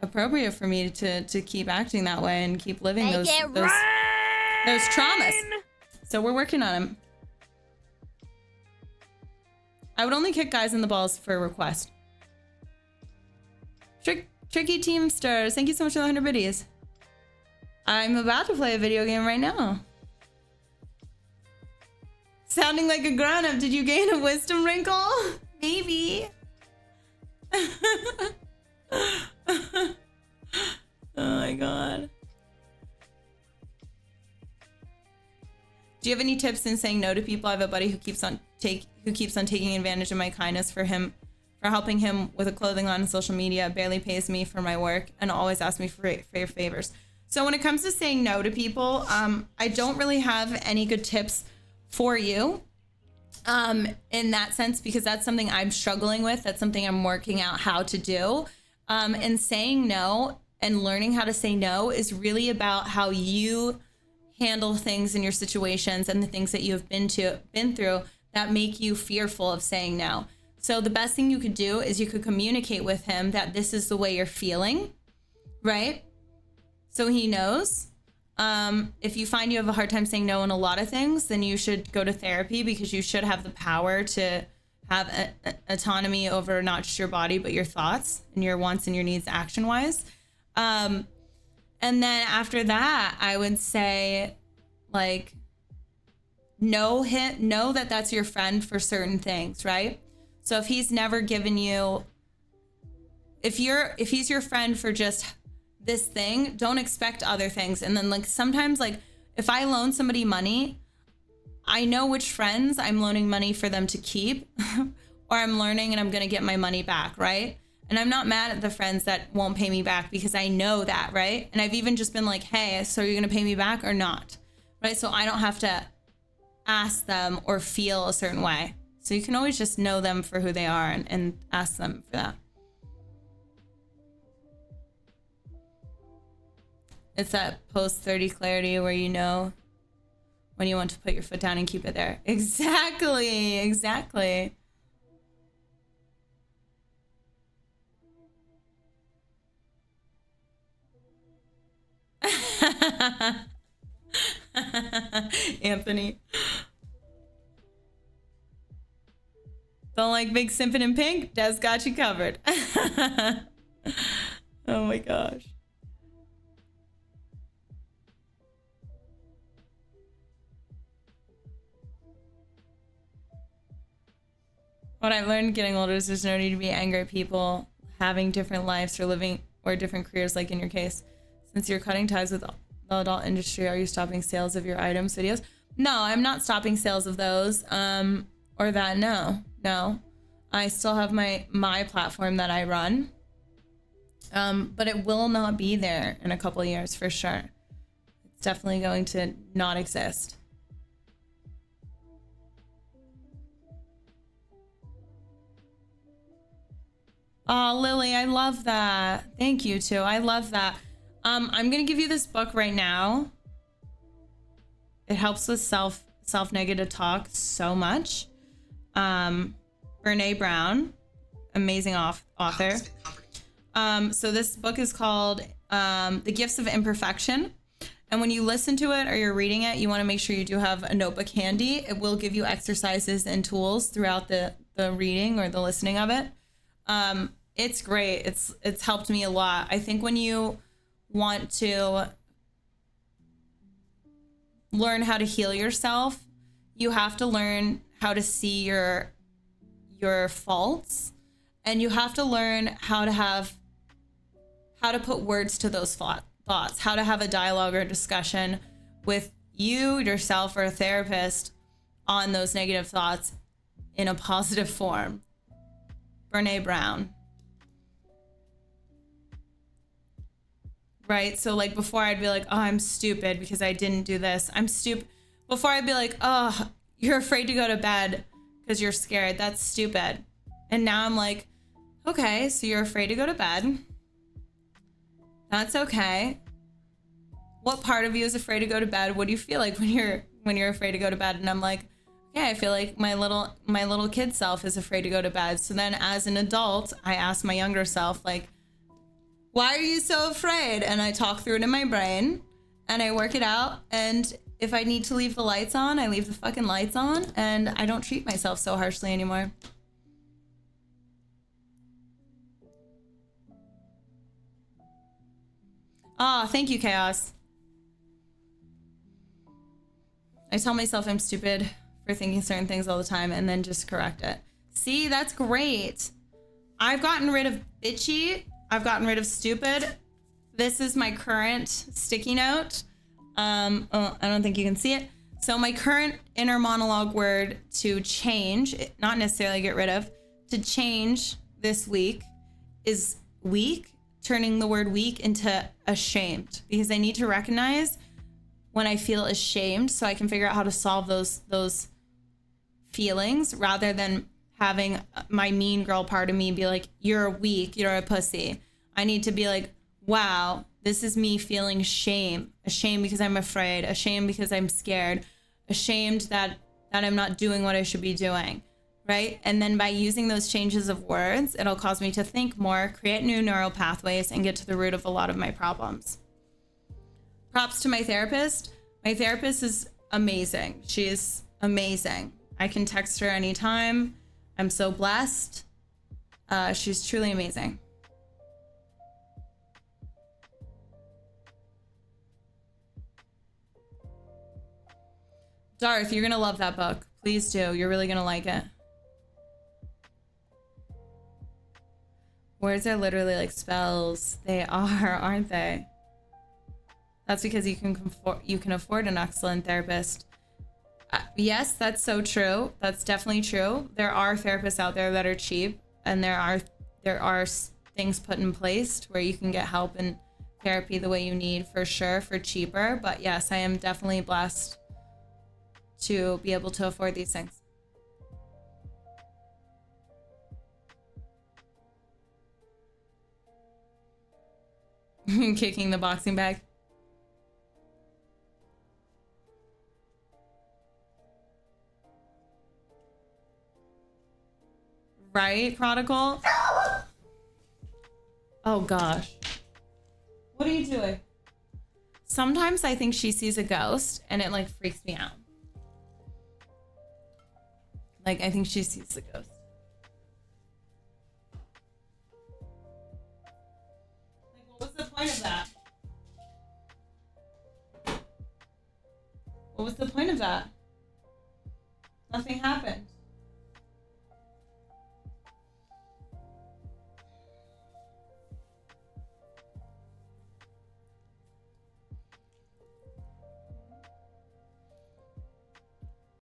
appropriate for me to keep acting that way and keep living those traumas. So we're working on them. I would only kick guys in the balls for a request. Tricky Teamsters, thank you so much for the 100 biddies. I'm about to play a video game right now. Sounding like a grown-up, did you gain a wisdom wrinkle? Maybe. Oh my god. Do you have any tips in saying no to people? I have a buddy who keeps on taking advantage of my kindness for helping him with a clothing line on social media, barely pays me for my work, and always asks me for favors. So when it comes to saying no to people, I don't really have any good tips for you in that sense, because that's something I'm struggling with. That's something I'm working out how to do. And saying no and learning how to say no is really about how you handle things in your situations and the things that you have been through that make you fearful of saying no. So the best thing you could do is you could communicate with him that this is the way you're feeling, right? So he knows. If you find you have a hard time saying no on a lot of things, then you should go to therapy, because you should have the power to have autonomy over not just your body, but your thoughts and your wants and your needs action-wise. And then after that, I would say, like, know that that's your friend for certain things, right? So if he's never given you, if he's your friend for just this thing, don't expect other things. And then, like, sometimes, like, if I loan somebody money, I know which friends I'm loaning money for them to keep or I'm learning and I'm going to get my money back, right? And I'm not mad at the friends that won't pay me back, because I know that, right? And I've even just been like, hey, so are you going to pay me back or not? Right? So I don't have to ask them or feel a certain way. So you can always just know them for who they are and ask them for that. It's that post-30 clarity where you know when you want to put your foot down and keep it there. Exactly, exactly. Anthony. Don't like big simping in pink? Des got you covered. Oh my gosh. What I've learned getting older is there's no need to be angry at people having different lives or living or different careers, like in your case. Since you're cutting ties with the adult industry, are you stopping sales of your items, videos? No, I'm not stopping sales of those. Or that, no. I still have my platform that I run. But it will not be there in a couple of years for sure. It's definitely going to not exist. Oh, Lily, I love that. Thank you too. I love that. I'm gonna give you this book right now. It helps with self-negative talk so much. Brene Brown, amazing author. So this book is called The Gifts of Imperfection. And when you listen to it or you're reading it, you want to make sure you do have a notebook handy. It will give you exercises and tools throughout the reading or the listening of it. It's great. It's helped me a lot. I think when you want to learn how to heal yourself, you have to learn how to see your faults, and you have to learn how to put words to those thoughts, how to have a dialogue or discussion with yourself, or a therapist on those negative thoughts in a positive form. Brene Brown. Right? So like before I'd be like, oh, I'm stupid because I didn't do this. I'm stupid. Before I'd be like, oh, you're afraid to go to bed because you're scared. That's stupid. And now I'm like, okay, so you're afraid to go to bed. That's okay. What part of you is afraid to go to bed? What do you feel like when you're afraid to go to bed? And I'm like, okay, I feel like my little kid self is afraid to go to bed. So then as an adult, I ask my younger self, like, Why are you so afraid? And I talk through it in my brain and I work it out. And if I need to leave the lights on, I leave the fucking lights on, and I don't treat myself so harshly anymore. Ah, thank you, Chaos. I tell myself I'm stupid for thinking certain things all the time and then just correct it. See, that's great. I've gotten rid of bitchy. I've gotten rid of stupid. This is my current sticky note. I don't think you can see it. So my current inner monologue word to change, not necessarily get rid of, to change this week is weak, turning the word weak into ashamed, because I need to recognize when I feel ashamed so I can figure out how to solve those feelings, rather than having my mean girl part of me be like, you're weak, you're a pussy. I need to be like, wow, this is me feeling shame. Ashamed because I'm afraid, ashamed because I'm scared, ashamed that I'm not doing what I should be doing, right? And then by using those changes of words, it'll cause me to think more, create new neural pathways, and get to the root of a lot of my problems. Props to my therapist. My therapist is amazing. She is amazing. I can text her anytime. I'm so blessed. She's truly amazing. Darth, you're gonna love that book. Please do. You're really gonna like it. Words are literally like spells. They are, aren't they? That's because you can afford an excellent therapist. Yes, that's so true. That's definitely true. There are therapists out there that are cheap, and there are things put in place where you can get help and therapy the way you need, for sure, for cheaper. But yes, I am definitely blessed to be able to afford these things. Kicking the boxing bag. Right, Prodigal? Oh gosh. What are you doing? Sometimes I think she sees a ghost and it like freaks me out. Like, I think she sees the ghost. Like, what was the point of that? What was the point of that? Nothing happened.